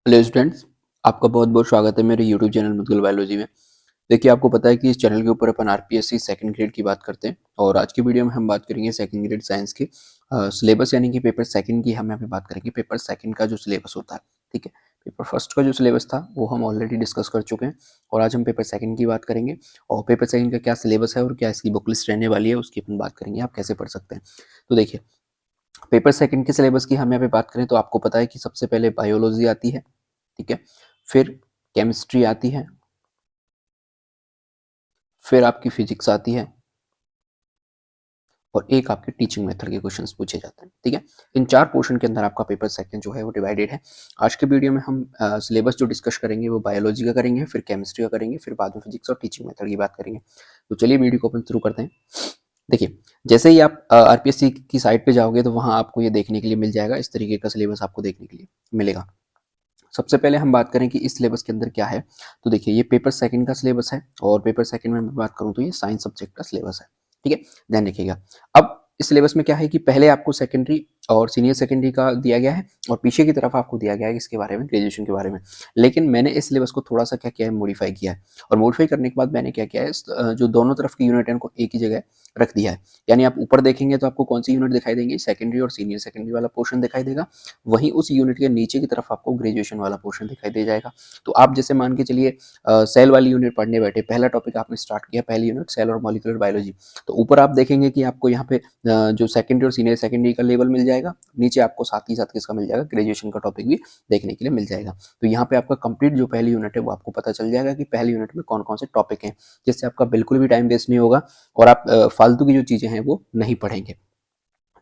Hello students, आपका बहुत बहुत स्वागत है मेरे यूट्यूब चैनल मुद्गल बायोलॉजी में। देखिए, आपको पता है कि इस चैनल के ऊपर अपन आरपीएससी सेकंड ग्रेड की बात करते हैं और आज की वीडियो में हम बात करेंगे सेकंड ग्रेड साइंस की सिलेबस यानी कि पेपर सेकंड की हम यहाँ पे बात करेंगे। पेपर सेकंड का जो सिलेबस होता है, ठीक है। पेपर फर्स्ट का जो सिलेबस था वो हम ऑलरेडी डिस्कस कर चुके हैं और आज हम पेपर सेकंड की बात करेंगे और पेपर सेकंड का क्या सिलेबस है और क्या इसकी बुक लिस्ट रहने वाली है उसकी अपन बात करेंगे, आप कैसे पढ़ सकते हैं। तो देखिए, पेपर सेकंड के सिलेबस की हम यहाँ पे बात करें तो आपको पता है कि सबसे पहले बायोलॉजी आती है, ठीक है। फिर केमिस्ट्री आती है, फिर आपकी फिजिक्स आती है और एक आपके टीचिंग मेथड के क्वेश्चंस पूछे जाते हैं, ठीक है। इन चार पोर्शन के अंदर आपका पेपर सेकंड जो है वो डिवाइडेड है। आज के वीडियो में हम सिलेबस जो डिस्कस करेंगे वो बायोलॉजी का करेंगे, फिर केमिस्ट्री का करेंगे, फिर बाद में फिजिक्स और टीचिंग मेथड की बात करेंगे। तो चलिए वीडियो को अपन शुरू करते हैं। देखिए, जैसे ही आप आरपीएससी की साइट पे जाओगे तो वहाँ आपको ये देखने के लिए मिल जाएगा, इस तरीके का सिलेबस आपको देखने के लिए मिलेगा। सबसे पहले हम बात करें कि इस सिलेबस के अंदर क्या है। तो देखिए, ये पेपर सेकंड का सिलेबस है और पेपर सेकंड में मैं बात करूं तो ये साइंस सब्जेक्ट का सिलेबस है, ठीक है। ध्यान रखिएगा। अब इस सिलेबस में क्या है कि पहले आपको सेकेंडरी और सीनियर सेकेंडरी का दिया गया है और पीछे की तरफ आपको दिया गया है इसके बारे में, ग्रेजुएशन के बारे में। लेकिन मैंने इस सिलेबस को थोड़ा सा क्या किया है, मॉडिफाई किया है। और मॉडिफाई करने के बाद मैंने क्या किया है, जो दोनों तरफ की यूनिट है उनको एक ही जगह रख दिया है। यानी आप ऊपर देखेंगे तो आपको कौन सी यूनिट दिखाई देंगी, सेकेंडरी और सीनियर सेकेंडरी वाला पोर्शन दिखाई देगा। वहीं उस यूनिट के नीचे की तरफ आपको ग्रेजुएशन वाला पोर्शन दिखाई दे जाएगा। तो आप जैसे मान के चलिए सेल वाली यूनिट पढ़ने बैठे, पहला टॉपिक आपने स्टार्ट किया, पहली यूनिट सेल और मॉलिक्यूलर बायोलॉजी। तो ऊपर आप देखेंगे कि आपको यहाँ पे जो सेकेंडरी और सीनियर सेकेंडरी का लेवल मिल जाएगा, नीचे आपको साथ ही साथ किसका मिल जाएगा, ग्रेजुएशन का टॉपिक भी देखने के लिए मिल जाएगा। तो यहाँ पे आपका कंप्लीट जो पहली यूनिट है वो आपको पता चल जाएगा कि पहली यूनिट में कौन कौन से टॉपिक हैं, जिससे आपका बिल्कुल भी टाइम वेस्ट नहीं होगा और आप फालतू की जो चीजें हैं वो नहीं पढ़ेंगे।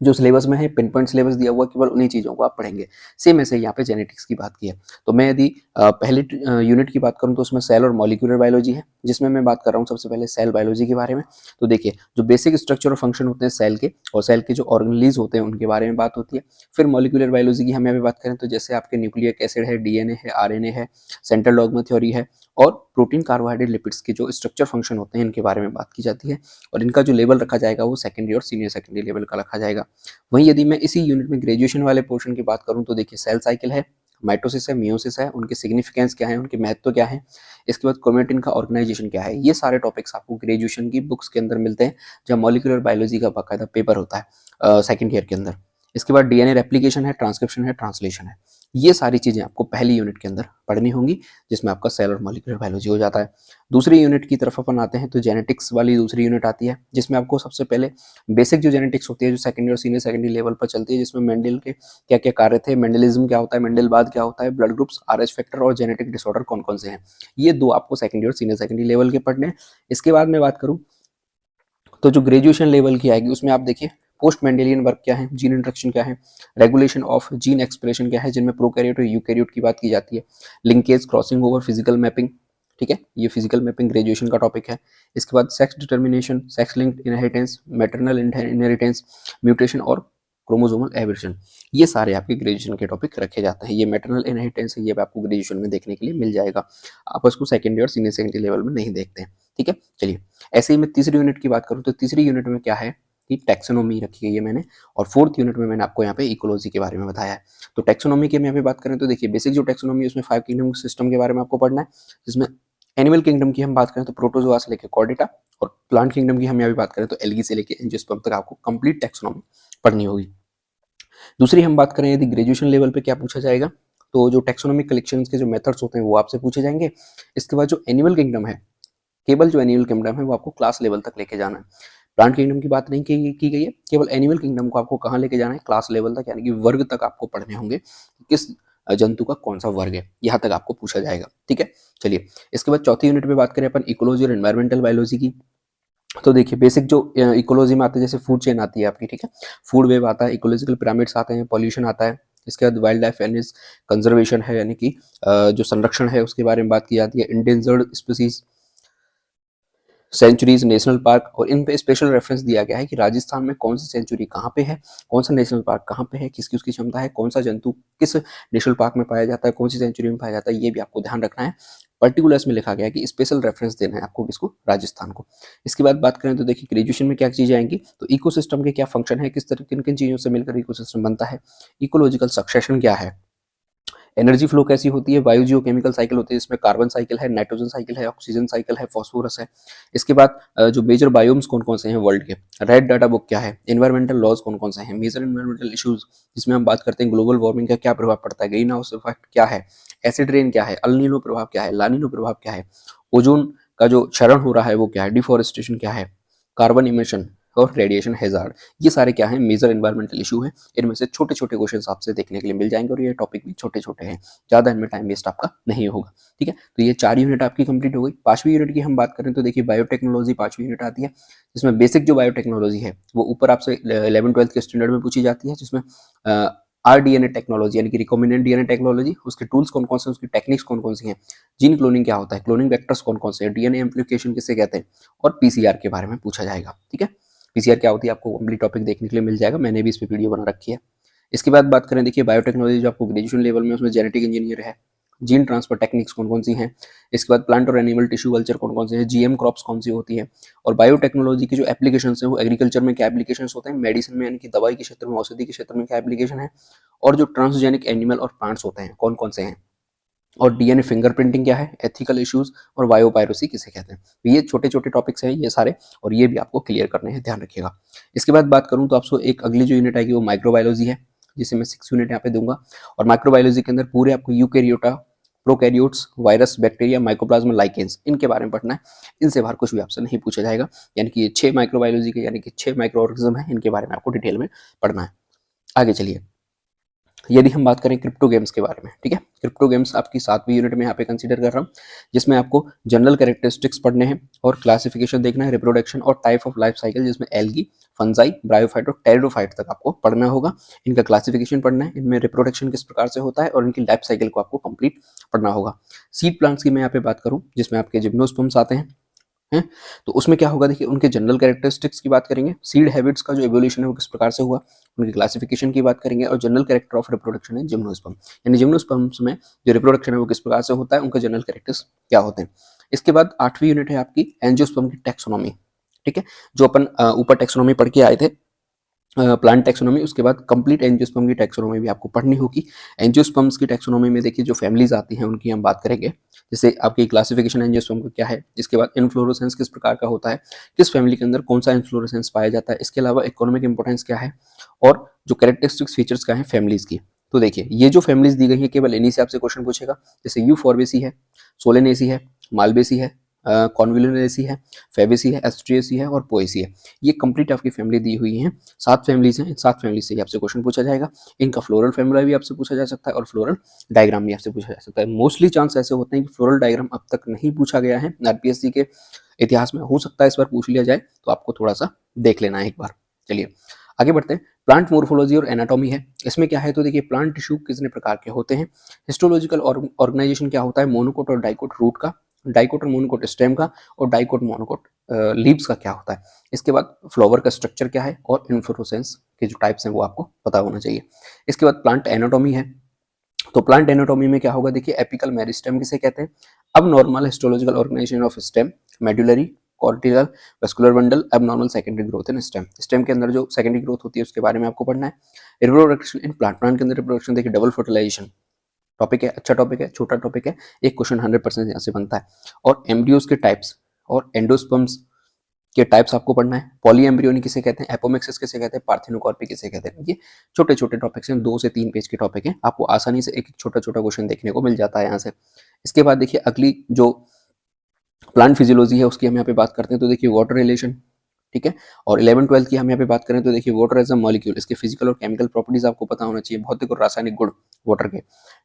जो सिलेबस में है, पिन पॉइंट सिलेबस दिया हुआ, केवल उन्हीं चीज़ों को आप पढ़ेंगे। सेम ऐसे यहाँ पे जेनेटिक्स की बात की है। तो मैं यदि पहले यूनिट की बात करूँ तो उसमें सेल और मॉलिक्यूलर बायोलॉजी है, जिसमें मैं बात कर रहा हूँ सबसे पहले सेल बायोलॉजी के बारे में। तो देखिए, जो बेसिक स्ट्रक्चर और फंक्शन होते हैं सेल के और सेल के जो ऑर्गेनेलिज होते हैं उनके बारे में बात होती है। फिर मॉलिक्यूलर बायोलॉजी की हम यहाँ पे बात करें तो जैसे आपके न्यूक्लिक एसिड है, डीएनए है, आरएनए है, सेंट्रल डॉग्मा थ्योरी है और प्रोटीन, कार्बोहाइड्रेट, लिपिड्स के जो स्ट्रक्चर फंक्शन होते हैं इनके बारे में बात की जाती है। और इनका जो लेवल रखा जाएगा वो सेकेंडरी और सीनियर सेकेंडरी लेवल का रखा जाएगा। वहीं यदि मैं इसी यूनिट में ग्रेजुएशन वाले पोर्शन की बात करूं तो देखिए, सेल साइकिल है, माइटोसिस है, मियोसिस है, उनके सिग्निफिकेंस क्या है, उनके महत्व क्या है, इसके बाद क्रोमेटिन का ऑर्गेनाइजेशन क्या है। ये सारे टॉपिक्स आपको ग्रेजुएशन की बुक्स के अंदर मिलते हैं, जब मॉलिक्यूलर बायोलॉजी का बाकायदा पेपर होता है सेकेंड ईयर के अंदर। इसके बाद डीएनए रेप्लिकेशन है, ट्रांसक्रिप्शन है, ट्रांसलेशन है। ये सारी चीजें आपको पहली यूनिट के अंदर पढ़नी होंगी, जिसमें आपका सेल और मॉलिक्यूलर बायोलॉजी हो जाता है। दूसरी यूनिट की तरफ अपन आते हैं तो जेनेटिक्स वाली दूसरी यूनिट आती है, जिसमें आपको सबसे पहले बेसिक जो जेनेटिक्स होती है, जो सेकेंडरी और सीनियर सेकेंडरी लेवल पर चलती है, जिसमें मेंडल के क्या क्या कार्य थे, मेंडलिज्म क्या होता है, मेंडलवाद क्या होता है, ब्लड ग्रुप्स, आरएच फैक्टर और जेनेटिक डिसऑर्डर कौन कौन से हैं, ये दो आपको सेकेंडरी और सीनियर सेकेंडरी लेवल के पढ़ने हैं। इसके बाद मैं बात करूँ तो जो ग्रेजुएशन लेवल की आएगी उसमें आप देखिए, पोस्ट मेंडेलियन वर्क क्या है, जीन इंट्रक्शन क्या है, रेगुलेशन ऑफ जीन एक्सप्रेशन क्या है, जिनमें प्रोकैरियोट और यूकैरियोट की बात की जाती है, linkage, crossing over, physical mapping, ठीक है। ये फिजिकल मैपिंग ग्रेजुएशन का टॉपिक है। इसके बाद sex determination, sex linked inheritance, maternal inheritance, mutation और क्रोमोसोमल एवर्शन, ये सारे आपके ग्रेजुएशन के टॉपिक रखे जाते हैं। ये मैटरनल इनहेरिटेंस है, ये आपको ग्रेजुएशन में देखने के लिए मिल जाएगा, आप उसको सेकेंडरी और सीनियर सेकेंडरी लेवल में नहीं देखते हैं, ठीक है। चलिए, ऐसे ही मैं तीसरी यूनिट की बात करूँ तो तीसरी यूनिट में क्या है कि टैक्सोनॉमी रखी गई है मैंने, और फोर्थ यूनिट में मैंने आपको यहाँ पे इकोलॉजी के बारे में बताया है। तो टैक्सोनॉमी की हम यहाँ पे बात करें तो देखिए, बेसिक जो टैक्सोनॉमी है उसमें 5 किंगडम सिस्टम के बारे में आपको पढ़ना है, जिसमें एनिमल किंगडम की हम बात करें तो प्रोटोजोआ से लेकर कॉर्डेटा, और प्लांट किंगडम की हम यहाँ पे बात करें तो एल्गी से लेकर एंजियोस्पर्म तक आपको कंप्लीट टैक्सोनॉमी पढ़नी होगी। दूसरी हम बात करें यदि ग्रेजुएशन लेवल पे क्या पूछा जाएगा, तो जो टैक्सोनॉमिक कलेक्शंस के जो मेथड्स होते हैं वो आपसे पूछे जाएंगे। इसके बाद जो एनिमल किंगडम है, केवल जो एनिमल किंगडम है वो आपको क्लास लेवल तक लेके जाना है। प्लांट किंगडम की बात नहीं की गई है, केवल एनिमल किंगडम को आपको कहाँ लेके जाना है, क्लास लेवल तक, यानी कि वर्ग तक आपको पढ़ने होंगे, किस जंतु का कौन सा वर्ग है, यहाँ तक आपको पूछा जाएगा, ठीक है। चलिए, इसके बाद चौथी यूनिट में बात करें अपन इकोलॉजी और एनवायरमेंटल बायोलॉजी की। तो देखिए, बेसिक जो इकोलॉजी में आते हैं, जैसे फूड चेन आती है आपकी, ठीक है, फूड वेब आता है, इकोलॉजिकल पिरामिड्स आते हैं, पॉल्यूशन आता है। इसके बाद वाइल्ड लाइफ एंड कंजर्वेशन है, यानी कि जो संरक्षण है उसके बारे में बात की जाती है, endangered species, sanctuaries, national park, और इन पे स्पेशल रेफरेंस दिया गया है कि राजस्थान में कौन सी सेंचुरी कहाँ पे है, कौन सा नेशनल पार्क कहाँ पे है, किसकी उसकी क्षमता है, कौन सा जंतु किस नेशनल पार्क में पाया जाता है, कौन सी सेंचुरी में पाया जाता है, ये भी आपको ध्यान रखना है। पर्टिकुलर्स में लिखा गया है कि स्पेशल रेफरेंस देना है आपको, किसको, राजस्थान को। इसके बाद बात करें तो देखिए, ग्रेजुएशन में क्या चीजें आएंगी, तो इकोसिस्टम के क्या फंक्शन है, किस तरह किन किन चीजों से मिलकर इकोसिस्टम बनता है, इकोलॉजिकल सक्सेशन क्या है, एनर्जी फ्लो कैसी होती है, बायोजियोकेमिकल साइकिल होती है जिसमें कार्बन साइकिल है, नाइट्रोजन साइकिल है, ऑक्सीजन साइकिल है, फॉस्फोरस है। इसके बाद जो मेजर बायोम्स कौन कौन से हैं वर्ल्ड के, रेड डाटा बुक क्या है, एनवायरमेंटल लॉज कौन कौन से हैं, मेजर एनवायरमेंटल इश्यूज जिसमें हम बात करते हैं ग्लोबल वार्मिंग का क्या प्रभाव पड़ता है, ग्रीन हाउस इफेक्ट क्या है, एसिड रेन क्या है, अल नीनो प्रभाव क्या है, लानिनो प्रभाव क्या है, ओजोन का जो क्षरण हो रहा है वो क्या है, डिफॉरेस्टेशन क्या है, कार्बन इमिशन और रेडिएशन हैजार्ड, ये सारे क्या है मेजर एनवायरमेंटल इशू है। इनमें से छोटे छोटे क्वेश्चन आपसे देखने के लिए मिल जाएंगे और ये टॉपिक भी छोटे छोटे हैं, ज़्यादा इनमें टाइम वेस्ट आपका नहीं होगा। ठीक है, तो ये 4 यूनिट आपकी कंप्लीट हो गई। 5वीं यूनिट की हम बात करें तो देखिए बायोटेक्नोलॉजी 5वीं यूनिट आती है, जिसमें बेसिक जो बायोटेक्नोलॉजी है वो ऊपर आपसे 11th-12th के स्टैंडर्ड में पूछी जाती है, जिसमें आरडीएनए टेक्नोलॉजी यानी कि रिकॉम्बिनेंट डीएनए टेक्नोलॉजी, उसके टूल्स कौन कौन से हैं, उसकी टेक्निक्स कौन कौन सी हैं, जीन क्लोनिंग क्या होता है, क्लोनिंग वेक्टर्स कौन कौन से हैं, डीएनए एम्प्लीकेशन किसे कहते हैं, और पीसीआर के बारे में पूछा जाएगा। ठीक है, पीसीआर क्या होती है आपको कंप्लीट टॉपिक देखने के लिए मिल जाएगा, मैंने भी इस पर वीडियो बना रखी है। इसके बाद बात करें देखिए बायोटेक्नोलॉजी जो आपको ग्रेजुएशन लेवल में, उसमें जेनेटिक इंजीनियर है, जीन ट्रांसफर टेक्निक्स कौन कौन सी हैं, इसके बाद प्लांट और एनिमल टिश्यू कल्चर कौन कौन से हैं, जीएम क्रॉप्स कौन सी होती है, और बायोटेक्नोलॉजी की जो एप्लीकेशन है वो एग्रीकल्चर में क्या एप्लीकेशन होते हैं, मेडिसिन में यानी कि दवाई के क्षेत्र में, औषधि के क्षेत्र में क्या एप्लीकेशन है, और जो ट्रांसजेनिक एनिमल और प्लांट्स होते हैं कौन कौन से हैं, और डीएनए फिंगरप्रिंटिंग क्या है, एथिकल इश्यूज, और बायोपायरेसी किसे कहते हैं। तो ये छोटे छोटे टॉपिक्स हैं ये सारे, और ये भी आपको क्लियर करने हैं, ध्यान रखिएगा। इसके बाद बात करूँ तो आपको एक अगली जो यूनिट आएगी वो माइक्रोबायोलॉजी है, जिसे मैं 6 यूनिट यहाँ पे दूंगा। और माइक्रोबायोलॉजी के अंदर पूरे आपको eukaryota, prokaryotes, virus, bacteria, mycoplasma, lichens, इनके बारे में पढ़ना है। इनसे बाहर कुछ भी आपसे नहीं पूछा जाएगा, यानी कि ये 6 माइक्रोबायोलॉजी के यानी कि 6 माइक्रो ऑर्गेनिज्म है, इनके बारे में आपको डिटेल में पढ़ना है। आगे चलिए, यदि हम बात करें क्रिप्टो गेम्स के बारे में, ठीक है, क्रिप्टो गेम्स आपकी 7वीं यूनिट में यहाँ पे कंसीडर कर रहा हूँ, जिसमें आपको जनरल कैरेक्टरिस्टिक्स पढ़ने हैं और क्लासिफिकेशन देखना है, रिप्रोडक्शन और टाइप ऑफ लाइफ साइकिल, जिसमें एल्गी, फंजाई, ब्रायोफाइट और टेरिडोफाइट तक आपको पढ़ना होगा। इनका क्लासिफिकेशन पढ़ना है, इनमें रिप्रोडक्शन किस प्रकार से होता है और इनकी लाइफ साइकिल को आपको कंप्लीट पढ़ना होगा। सीड प्लांट्स की मैं यहाँ पे बात करूँ, जिसमें आपके जिम्नोस्पर्म्स आते हैं, हैं, तो उसमें क्या होगा देखिए, उनके जनरल कैरेक्टरिस्टिक्स की बात करेंगे, सीड हैबिट्स का जो एवोल्यूशन है वो किस प्रकार से हुआ, उनकी क्लासिफिकेशन की बात करेंगे, और जनरल कैरेक्टर ऑफ रिप्रोडक्शन है जिम्नोस्पर्म, यानी जिम्नोस्पर्म्स में जो रिप्रोडक्शन है वो किस प्रकार से होता है, उनके जनरल कैरेक्टर्स क्या होते हैं। इसके बाद 8वीं यूनिट है आपकी एंजियोस्पर्म की टैक्सोनॉमी। ठीक है, जो अपन ऊपर टैक्सोनॉमी पढ़ के आए थे, प्लांट टैक्सोनॉमी, उसके बाद कंप्लीट एंजियोस्पर्म की टैक्सोनॉमी भी आपको पढ़नी होगी। एंजियोस्पर्म्स की टैक्सोनॉमी में देखिए जो फैमिलीज आती हैं उनकी हम बात करेंगे, जैसे आपकी क्लासिफिकेशन एंजियोस्पर्म का क्या है, इसके बाद इन्फ्लोरेसेंस किस प्रकार का होता है, किस फैमिली के अंदर कौन सा इन्फ्लोरेसेंस पाया जाता है, इसके अलावा इकोनॉमिक इंपॉर्टेंस क्या है, और जो कैरेक्टरिस्टिक्स फीचर्स क्या है फैमिलीज की। तो देखिए ये जो फैमिलीज दी गई है केवल इन्हीं से आपसे क्वेश्चन पूछेगा, जैसे यू फॉर्बेसी है, सोलेनेसी है, मालबेसी है, कॉन्विलेनेसी है, फेबेसी है, एस्ट्रिएसी है और पोएसी है। ये कंप्लीट आपकी फैमिली दी हुई है, 7 फैमिलीज हैं, इन 7 फैमिली से ही आपसे क्वेश्चन पूछा जाएगा। इनका फ्लोरल फैमिली भी आपसे पूछा जा सकता है और फ्लोरल डायग्राम भी आपसे पूछा जा सकता है। मोस्टली चांस ऐसे होते हैं कि फ्लोरल डायग्राम अब तक नहीं पूछा गया है आरपीएससी के इतिहास में, हो सकता है इस बार पूछ लिया जाए, तो आपको थोड़ा सा देख लेना है एक बार। चलिए आगे बढ़ते हैं। प्लांट मोर्फोलॉजी और एनाटॉमी है, इसमें क्या है तो देखिए प्लांट टिश्यू कितने प्रकार के होते हैं, हिस्टोलॉजिकल ऑर्गेनाइजेशन क्या होता है, मोनोकोट और डाइकोट रूट का, डाइकोट और मोनोकोट स्टेम का, और डाइकोट मोनोकोट लीव्स का क्या होता है। इसके बाद फ्लावर का स्ट्रक्चर क्या है, और इन्फ्लोरेसेंस के जो टाइप्स हैं वो आपको पता होना चाहिए। इसके बाद प्लांट एनाटॉमी है, तो प्लांट एनाटॉमी में क्या होगा देखिए, एपिकल मेरिस्टेम किसे कहते हैं, अब normal histological organisation of stem, medullary, cortical, vascular bundle, अब normal secondary growth in stem, stem के अंदर जो सेकेंडरी ग्रोथ होती है उसके बारे में आपको पढ़ना है। रिप्रोडक्शन इन प्लांट, प्लांट के अंदर रिप्रोडक्शन देखिए, डबल फर्टिलाइजेशन टॉपिक है, अच्छा टॉपिक है, छोटा टॉपिक है, एक क्वेश्चन 100% यहाँ से बनता है। और एम्ब्रियोज के टाइप्स और एंडोस्पर्म्स के टाइप्स आपको पढ़ना है। पॉली एम्ब्रियोनी किसे कहते हैं, एपोमिक्सिस किसे कहते हैं, पार्थिनोकॉर्पी किसे कहते हैं। ये छोटे छोटे टॉपिक्स हैं, 2 से 3 पेज के टॉपिक हैं, आपको आसानी से एक एक छोटा छोटा क्वेश्चन देखने को मिल जाता है यहाँ से। इसके बाद देखिए अगली जो प्लांट फिजियोलॉजी है उसकी हम यहाँ पे बात करते हैं, तो देखिए वाटर रिलेशन, ठीक है, और 11th-12th की हम यहाँ पे बात करें तो देखिए वाटर एज अ मॉलिक्यूल, इसके फिजिकल और केमिकल प्रॉपर्टीज आपको पता होना चाहिए, भौतिक और रासायनिक गुण वाटर के।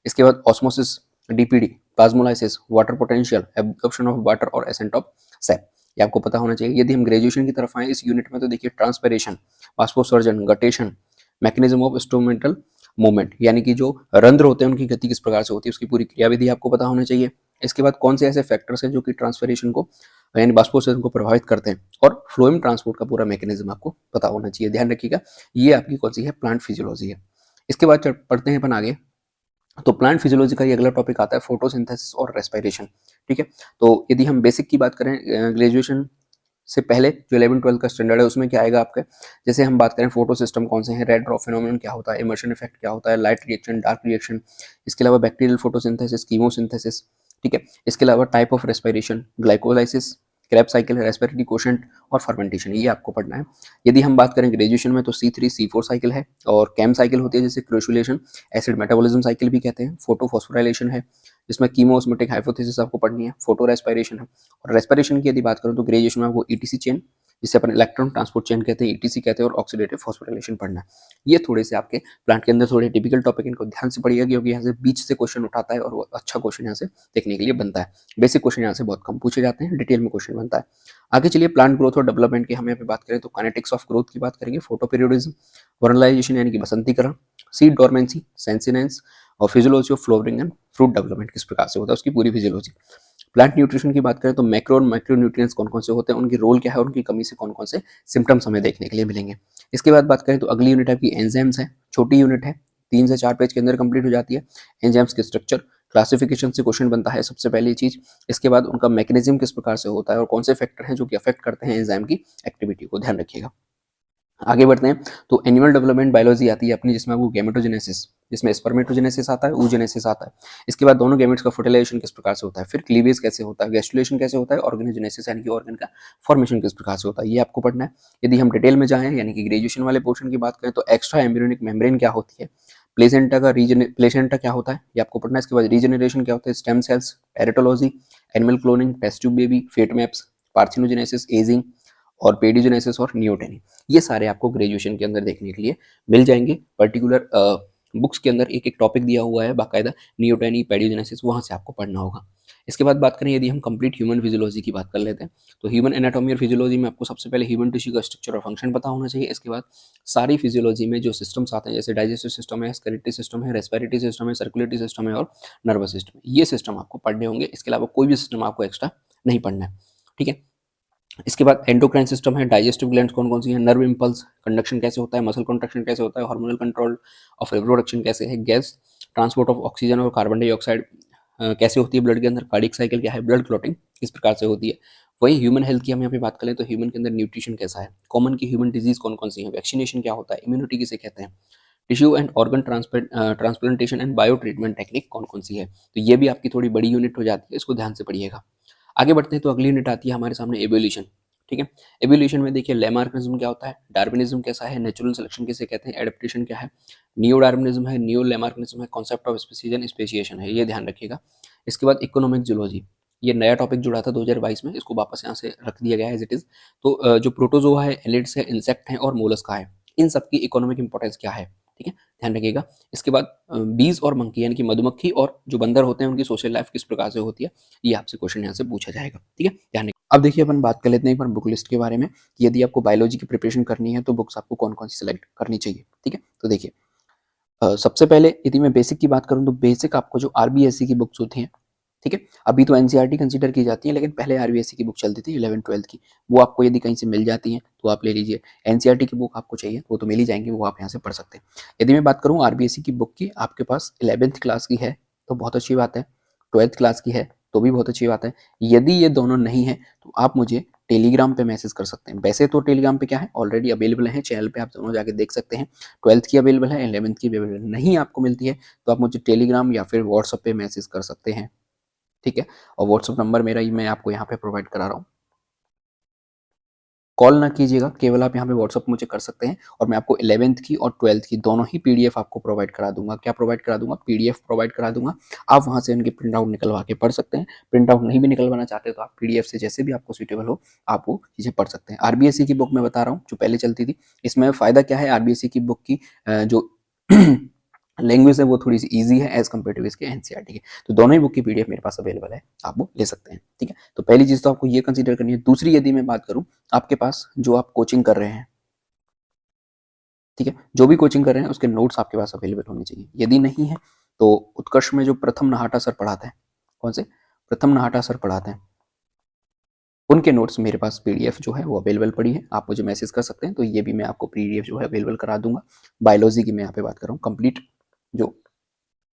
इसके बाद osmosis, DPD, plasmolysis, water potential, absorption of water और एसेंट ऑफ सैप, ये आपको पता होना चाहिए। यदि हम ग्रेजुएशन की तरफ आए इस यूनिट में तो देखिए ट्रांसपेरेशन, वास्पोसर्जन, guttation, mechanism of instrumental movement, यानी कि जो रंध्र होते हैं उनकी गति किस प्रकार से होती है उसकी पूरी क्रियाविधि आपको पता होना चाहिए। इसके बाद कौन से ऐसे फैक्टर्स हैं जो कि ट्रांसफरेशन को यानी वास्पोसर्जन को प्रभावित करते हैं, और फ्लोएम ट्रांसपोर्ट का पूरा मैकेनिज्म आपको पता होना चाहिए, ध्यान रखिएगा। ये आपकी कौन सी है, प्लांट फिजियोलॉजी है। इसके बाद पढ़ते हैं अपन आगे, तो प्लांट फिजियोलॉजी का ये अगला टॉपिक आता है फोटोसिंथेसिस और रेस्पिरेशन, ठीक है। तो यदि हम बेसिक की बात करें ग्रेजुएशन से पहले जो 11-12 का स्टैंडर्ड है उसमें क्या आएगा आपका, जैसे हम बात करें फोटो सिस्टम कौन से हैं, रेड ड्रॉप फिनोमेनन क्या होता है, इमर्शन इफेक्ट क्या होता है, लाइट रिएक्शन, डार्क रिएक्शन, इसके अलावा बैक्टीरियल फोटोसिंथेसिस, कीमोसिंथेसिस, ठीक है। इसके अलावा type of respiration, glycolysis, Krebs cycle, respiratory quotient और फर्मेंटेशन, ये आपको पढ़ना है। यदि हम बात करें ग्रेजुएशन में तो C3C4 साइकिल है और कैम साइकिल होती है जैसे क्रोशुलेशन, एसिड मेटाबॉलिज्म साइकिल भी कहते हैं, फोटो फॉस्फोराइलेशन है जिसमें कीमोस्मोटिक हाइपोथेसिस आपको पढ़नी है, फोटो रेस्पिरेशन है। और रेस्पिरेशन की यदि बात करूं तो ग्रेजुएशन में आपको ETC चेन, जिसे अपन इलेक्ट्रॉन ट्रांसपोर्ट चेन कहते हैं, ETC कहते हैं, और ऑक्सीडेटिव फॉस्फोराइलेशन पढ़ना है। ये थोड़े से आपके प्लांट के अंदर थोड़े टिपिकल टॉपिक, इनको ध्यान से पढ़िएगा क्योंकि यहाँ से बीच से क्वेश्चन उठाता है और वो अच्छा क्वेश्चन यहाँ से देखने के लिए बनता है। बेसिक क्वेश्चन यहाँ से बहुत कम पूछे जाते हैं, डिटेल में क्वेश्चन बनता है। आगे चलिए प्लांट ग्रोथ और डेवलपमेंट की हम यहाँ पे बात करें तो काइनेटिक्स ऑफ ग्रोथ की बात करेंगे, फोटो पीरियडिज्म, वर्नलाइजेशन यानी कि बसंतीकरण, सीड डोरमेंसी, सेंसिनेंस और physiology of flowering and fruit development किस प्रकार से होता है उसकी पूरी फिजियोलॉजी। प्लांट न्यूट्रिशन की बात करें तो मैक्रो और माइक्रो न्यूट्रिएंट्स कौन कौन से होते हैं, उनकी रोल क्या है, उनकी कमी से कौन कौन से सिम्टम्स हमें देखने के लिए मिलेंगे। इसके बाद बात करें तो अगली यूनिट आपकी एंजाइम्स है, छोटी यूनिट है, 3 से 4 पेज के अंदर कंप्लीट हो जाती है। एंजाइम्स के स्ट्रक्चर, क्लासिफिकेशन से क्वेश्चन बनता है सबसे पहली चीज। इसके बाद उनका मैकेनिज्म किस प्रकार से होता है और कौन से फैक्टर हैं जो कि अफेक्ट करते हैं एंजाइम की एक्टिविटी को, ध्यान रखिएगा। आगे बढ़ते हैं तो एनिमल डेवलपमेंट बायोलॉजी आती है अपनी, जिसमें आपको गैमेटोजेनेसिस, जिसमें स्पर्मेटोजेनेसिस आता है, oogenesis आता है। इसके बाद दोनों गैमेट्स का फर्टिलाइजेशन किस प्रकार से होता है, फिर क्लीवेज कैसे होता है, गैस्ट्रुलेशन कैसे होता है, ऑर्गेनोजेनेसिस यानी कि ऑर्गन का फॉर्मेशन किस प्रकार से होता है, ये आपको पढ़ना है। यदि हम डिटेल में जाएं यानी कि ग्रेजुएशन वाले पोर्शन की बात करें तो एक्स्ट्रा एम्ब्रियोनिक मेम्ब्रेन क्या होती है, प्लेसेंटा का प्लेसेंटा क्या होता है ये आपको पढ़ना है। इसके बाद रीजनरेशन क्या होता है, स्टेम सेल्स, पेरिटोलॉजी, animal cloning, test tube baby, fate maps, parthenogenesis, ageing और पेडियोजेनेसिस और नियोटेनी, ये सारे आपको ग्रेजुएशन के अंदर देखने के लिए मिल जाएंगे। पर्टिकुलर बुक्स के अंदर एक एक टॉपिक दिया हुआ है बाकायदा, नियोटेनी, पेडियोजेनेसिस, वहां से आपको पढ़ना होगा। इसके बाद बात करें यदि हम कंप्लीट ह्यूमन फिजियोलॉजी की बात कर लेते हैं तो ह्यूमन एनाटॉमी और फिजियोलॉजी में आपको सबसे पहले ह्यूमन टिश्यू का स्ट्रक्चर और फंक्शन पता होना चाहिए। इसके बाद सारी फिजियोलॉजी में जो सिस्टम्स आते हैं जैसे डाइजेस्टिव सिस्टम है, स्केलेटरी सिस्टम है, रेस्पिरेटरी सिस्टम है, सर्कुलेटरी सिस्टम है और नर्वस सिस्टम, ये सिस्टम आपको पढ़ने होंगे। इसके अलावा कोई भी सिस्टम आपको एक्स्ट्रा नहीं पढ़ना है, ठीक है। इसके बाद एंडोक्राइन सिस्टम है, डाइजेस्टिव ग्लैंड्स कौन कौन सी हैं, नर्व इंपल्स, कंडक्शन कैसे होता है, मसल कंट्रक्शन कैसे होता है, हार्मोनल कंट्रोल ऑफ रिप्रोडक्शन कैसे है, गैस ट्रांसपोर्ट ऑफ ऑक्सीजन और कार्बन डाइऑक्साइड कैसे होती है ब्लड के अंदर, कार्डियक साइकिल क्या है, ब्लड क्लॉटिंग किस प्रकार से होती है। वही ह्यूमन हेल्थ की हम यहाँ पे बात करें तो ह्यूमन के अंदर न्यूट्रिशन कैसा है, कॉमन की ह्यूमन डिजीज कौन कौन सी है, वैक्सीनेशन क्या होता है, इम्यूनिटी किसे कहते हैं, tissue and organ transplantation and bio treatment technique कौन कौन सी है। तो ये भी आपकी थोड़ी बड़ी यूनिट हो जाती है, इसको ध्यान से पढ़िएगा। आगे बढ़ते हैं तो अगली यूनिट आती है हमारे सामने एवोल्यूशन, ठीक है। एवोल्यूशन में देखिए लैमार्किज्म क्या होता है, डार्विनिज्म कैसा है, नेचुरल सिलेक्शन किसे कहते हैं, एडेप्टेशन क्या है, नियो डार्विनिज्म है, नियो लैमार्किज्म है, concept of species and speciation है, ये ध्यान रखिएगा। इसके बाद इकोनॉमिक जूलॉजी, ये नया टॉपिक जुड़ा था 2022 में, इसको वापस यहाँ से रख दिया गया है एज इट इज। तो जो प्रोटोजोआ है, एलिड्स है, इंसेक्ट है और मोलस्का है, इन सबकी इकोनॉमिक इंपॉर्टेंस क्या है, ठीक है, ध्यान रखिएगा। इसके बाद बीज और मंकी यानी कि मधुमक्खी और जो बंदर होते हैं उनकी सोशल लाइफ किस प्रकार से होती है, ये आपसे क्वेश्चन यहाँ से पूछा जाएगा, ठीक है, ध्यान रखिए। अब देखिए अपन बात कर लेते हैं एक बार बुक लिस्ट के बारे में कि यदि आपको बायोलॉजी की प्रिपरेशन करनी है तो बुक्स आपको कौन कौन सी सेलेक्ट करनी चाहिए, ठीक है। तो देखिए सबसे पहले यदि मैं बेसिक की बात करूं तो बेसिक आपको जो आरबीएससी की बुक्स होती हैं, ठीक है, अभी तो एनसीईआरटी कंसीडर की जाती है लेकिन पहले आरबीएससी की बुक चलती थी 11-12 की, वो आपको यदि कहीं से मिल जाती हैं तो आप ले लीजिए। एनसीईआरटी की बुक आपको चाहिए वो तो मिल ही जाएंगी, वो आप यहाँ से पढ़ सकते हैं। यदि मैं बात करूँ आरबीएससी की बुक की, आपके पास 11th क्लास की है तो बहुत अच्छी बात है, 12th क्लास की है तो भी बहुत अच्छी बात है। यदि ये दोनों नहीं है तो आप मुझे टेलीग्राम पे मैसेज कर सकते हैं। वैसे तो टेलीग्राम पे क्या है ऑलरेडी अवेलेबल है चैनल पे, आप दोनों जाके देख सकते हैं। 12th की अवेलेबल है, 11th की अवेलेबल नहीं आपको मिलती है तो आप मुझे टेलीग्राम या फिर व्हाट्सएप पे मैसेज कर सकते हैं, ठीक है। और व्हाट्सएप नंबर मेरा ही मैं आपको यहाँ पे प्रोवाइड करा रहा हूँ। कॉल ना कीजिएगा, केवल आप यहाँ पे व्हाट्सअप मुझे कर सकते हैं और मैं आपको 11th की और 12th की दोनों ही पीडीएफ आपको प्रोवाइड करा दूंगा। क्या प्रोवाइड करा दूंगा, पीडीएफ प्रोवाइड करा दूंगा। आप वहाँ से इनकी प्रिंट आउट निकलवा के पढ़ सकते हैं। प्रिंट आउट नहीं भी निकलवाना चाहते तो आप पीडीएफ से जैसे भी आपको सूटेबल हो आप वो चीज़ें पढ़ सकते हैं। आरबीएससी की बुक मैं बता रहा हूँ जो पहले चलती थी, इसमें फ़ायदा क्या है, आरबीएससी की बुक की जो लैंग्वेज है वो थोड़ी सी ईजी है एज कम्पेयर टू इसके एनसीईआरटी के। तो दोनों ही बुक की पीडीएफ मेरे पास अवेलेबल है, आप वो ले सकते हैं, ठीक है। तो पहली चीज़ तो आपको ये कंसीडर करनी है। दूसरी यदि मैं बात करूँ, आपके पास जो आप कोचिंग कर रहे हैं, ठीक है, जो भी कोचिंग कर रहे हैं उसके नोट्स आपके पास अवेलेबल होने चाहिए। यदि नहीं है तो उत्कर्ष में जो प्रथम नहाटा सर पढ़ाते हैं, कौन से प्रथम नहाटा सर पढ़ाते हैं, उनके नोट्स मेरे पास पीडीएफ जो है वो अवेलेबल पड़ी है, आप मुझे मैसेज कर सकते हैं तो ये भी मैं आपको पीडीएफ जो है अवेलेबल करा दूंगा। बायोलॉजी की मैं यहाँ पे बात कर रहा हूँ, कंप्लीट जो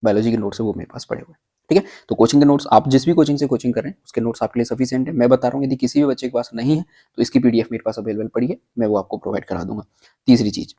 बायोलॉजी के नोट्स है वो मेरे पास पड़े हुए हैं, ठीक है। तो कोचिंग के नोट्स आप जिस भी कोचिंग से कोचिंग कर रहे हैं उसके नोट्स आपके लिए सफिशिएंट है। मैं बता रहा हूँ यदि किसी भी बच्चे के पास नहीं है तो इसकी पीडीएफ मेरे पास अवेलेबल पड़ी है, मैं वो आपको प्रोवाइड करा दूंगा। तीसरी चीज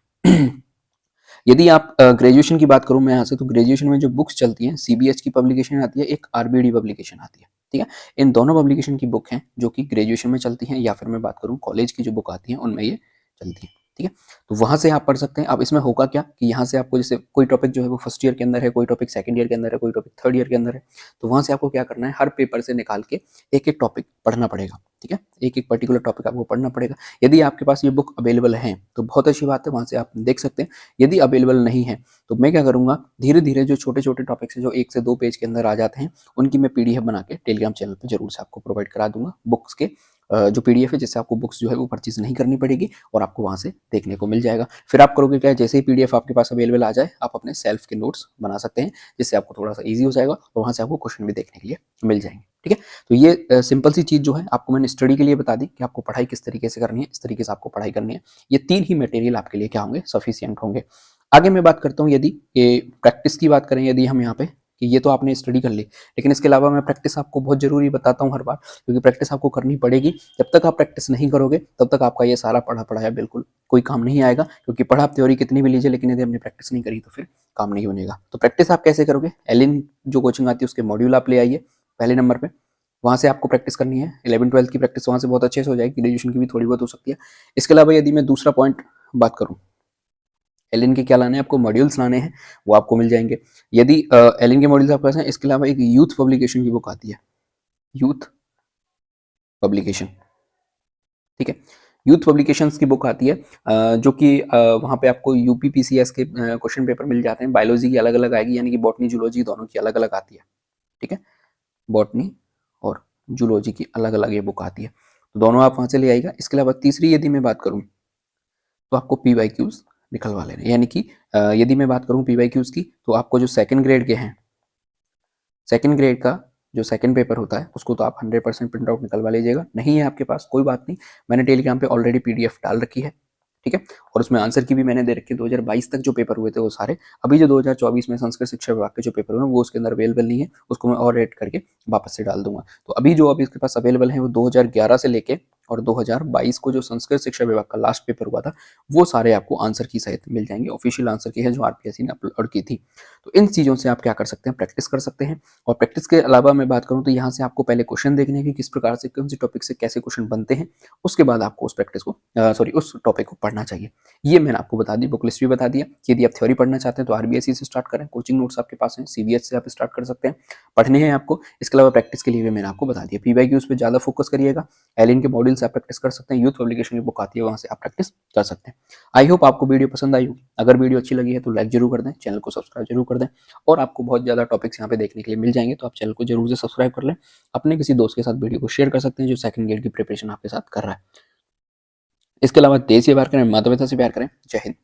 यदि आप ग्रेजुएशन की बात करूं मैं यहाँ से, तो ग्रेजुएशन में जो बुक्स चलती हैं सीबीएच की पब्लिकेशन आती है, एक आरबीडी पब्लिकेशन आती है। ठीक है, इन दोनों पब्लिकेशन की बुक हैं जो कि ग्रेजुएशन में चलती हैं, या फिर मैं बात करूं कॉलेज की जो बुक आती हैं उनमें ये चलती है। ठीक है, तो वहां से आप पढ़ सकते हैं। अब इसमें होगा क्या कि यहाँ से आपको जैसे कोई टॉपिक जो है वो फर्स्ट ईयर के अंदर है, कोई टॉपिक सेकंड ईयर के अंदर है, कोई टॉपिक थर्ड ईयर के अंदर है, तो वहां से आपको क्या करना है, हर पेपर से निकाल के एक एक टॉपिक पढ़ना पड़ेगा। ठीक है, एक एक पर्टिकुलर टॉपिक आपको पढ़ना पड़ेगा। यदि आपके पास ये बुक अवेलेबल है तो बहुत अच्छी बात है, वहां से आप देख सकते हैं। यदि अवेलेबल नहीं है तो मैं क्या करूंगा, धीरे धीरे जो छोटे छोटे टॉपिक्स हैं जो 1 से 2 पेज के अंदर आ जाते हैं उनकी मैं पीडीएफ बना के टेलीग्राम चैनल पे जरूर से आपको प्रोवाइड करा दूंगा, बुक्स के जो पीडीएफ है, जिससे आपको बुक्स जो है वो परचेज नहीं करनी पड़ेगी और आपको वहां से देखने को मिल जाएगा। फिर आप करोगे क्या, जैसे ही पीडीएफ आपके पास अवेलेबल आ जाए आप अपने सेल्फ के नोट्स बना सकते हैं, जिससे आपको थोड़ा सा ईजी हो जाएगा और वहां से आपको क्वेश्चन भी देखने के लिए मिल जाएंगे। ठीक है, तो ये सिंपल सी चीज जो है आपको मैंने स्टडी के लिए बता दी कि आपको पढ़ाई किस तरीके से करनी है, इस तरीके से आपको पढ़ाई करनी है। ये 3 ही मटेरियल आपके लिए क्या होंगे, सफिशियंट होंगे। आगे मैं बात करता हूँ यदि ये प्रैक्टिस की बात करें, यदि हम यहाँ पे कि ये तो आपने स्टडी कर ली, लेकिन इसके अलावा मैं प्रैक्टिस आपको बहुत जरूरी बताता हूँ हर बार, क्योंकि प्रैक्टिस आपको करनी पड़ेगी। जब तक आप प्रैक्टिस नहीं करोगे तब तक आपका ये सारा पढ़ा पढ़ाया बिल्कुल कोई काम नहीं आएगा, क्योंकि पढ़ा आप थ्योरी कितनी भी लीजिए लेकिन यदि आपने प्रैक्टिस नहीं करी तो फिर काम नहीं बनेगा। तो प्रैक्टिस आप कैसे करोगे, एलिन जो कोचिंग आती है उसके मॉड्यूल आप ले आइए पहले नंबर पे, वहां से आपको प्रैक्टिस करनी है। 11th-12th की प्रैक्टिस वहां से बहुत अच्छे से हो जाएगी, ग्रेजुएशन की भी थोड़ी बहुत हो सकती है। इसके अलावा यदि मैं दूसरा पॉइंट बात करूँ, एलिन के क्या लाने हैं आपको, मॉड्यूल्स लाने हैं, वो आपको मिल जाएंगे। यदि एलिन के मॉड्यूल्स आपके पास हैं, इसके अलावा एक यूथ पब्लिकेशन की बुक आती है, यूथ पब्लिकेशन। ठीक है, यूथ पब्लिकेशंस की बुक आती है जो कि वहाँ पे आपको यूपीपीसीएस के क्वेश्चन पेपर मिल जाते हैं। बायोलॉजी की अलग अलग आएगी, यानी कि बॉटनी जूलॉजी दोनों की अलग अलग आती है। ठीक है, बॉटनी और जूलॉजी की अलग अलग ये बुक आती है, तो दोनों आप वहाँ से ले आएगा। इसके अलावा तीसरी यदि मैं बात करूँ तो आपको PYQs निकलवा लेने, यानी कि यदि मैं बात करूँ PYQs की, तो आपको जो सेकंड ग्रेड के हैं, सेकंड ग्रेड का जो सेकंड पेपर होता है उसको तो आप 100% प्रिंट आउट निकलवा लीजिएगा। नहीं है आपके पास कोई बात नहीं, मैंने टेलीग्राम पे ऑलरेडी पीडीएफ डाल रखी है। ठीक है, और उसमें आंसर की भी मैंने दे रखी है। 2022 तक जो पेपर हुए थे वो सारे, अभी जो 2024 में संस्कृत शिक्षा विभाग के जो पेपर हुए हैं वो उसके अंदर अवेलेबल नहीं है, उसको मैं और एड करके वापस से डाल दूंगा। तो अभी जो अभी इसके पास अवेलेबल है वो 2011 से लेके और 2022 को जो संस्कृत शिक्षा विभाग का लास्ट पेपर हुआ था वो सारे आपको आंसर की सहित मिल जाएंगे। ऑफिशियल आंसर की है जो आरपीएससी ने अपलोड की थी। तो इन चीज़ों से आप क्या कर सकते हैं, प्रैक्टिस कर सकते हैं। और प्रैक्टिस के अलावा मैं बात करूँ तो यहाँ से आपको पहले क्वेश्चन देखने हैं कि किस प्रकार से कौन से टॉपिक से कैसे क्वेश्चन बनते हैं, उसके बाद आपको उस प्रैक्टिस को उस टॉपिक को पढ़ना चाहिए। ये मैंने आपको बता दी, बुक लिस्ट भी बता दिया कि यदि आप थ्योरी पढ़ना चाहते हैं तो आरबीएससी से स्टार्ट करें, कोचिंग नोट्स आपके पास हैं, सीबीएस से आप स्टार्ट कर सकते हैं, पढ़ने हैं आपको। इसके अलावा प्रैक्टिस के लिए भी मैंने आपको बता दिया, पीवाईक्यूज पे ज़्यादा फोकस करिएगा, एलिन के मॉड्यूल से आप प्रैक्टिस कर सकते हैं, यूथ पब्लिकेशन की बुक आती है वहाँ से आप प्रैक्टिस कर सकते हैं। आई होप आपको वीडियो पसंद आई होगी। अगर वीडियो अच्छी लगी है तो लाइक जरूर कर दें, चैनल को सब्सक्राइब जरूर कर दें, और आपको बहुत ज़्यादा टॉपिक्स यहाँ पे देखने के लिए मिल जाएंगे, तो आप चैनल को जरूर से सब्सक्राइब कर लें। अपने किसी दोस्त के साथ वीडियो को शेयर कर सकते हैं जो सेकंड ग्रेड की प्रिपरेशन आपके साथ कर रहा है। इसके अलावा देश से प्यार करें, माता पिता से प्यार करें। जय हिंद।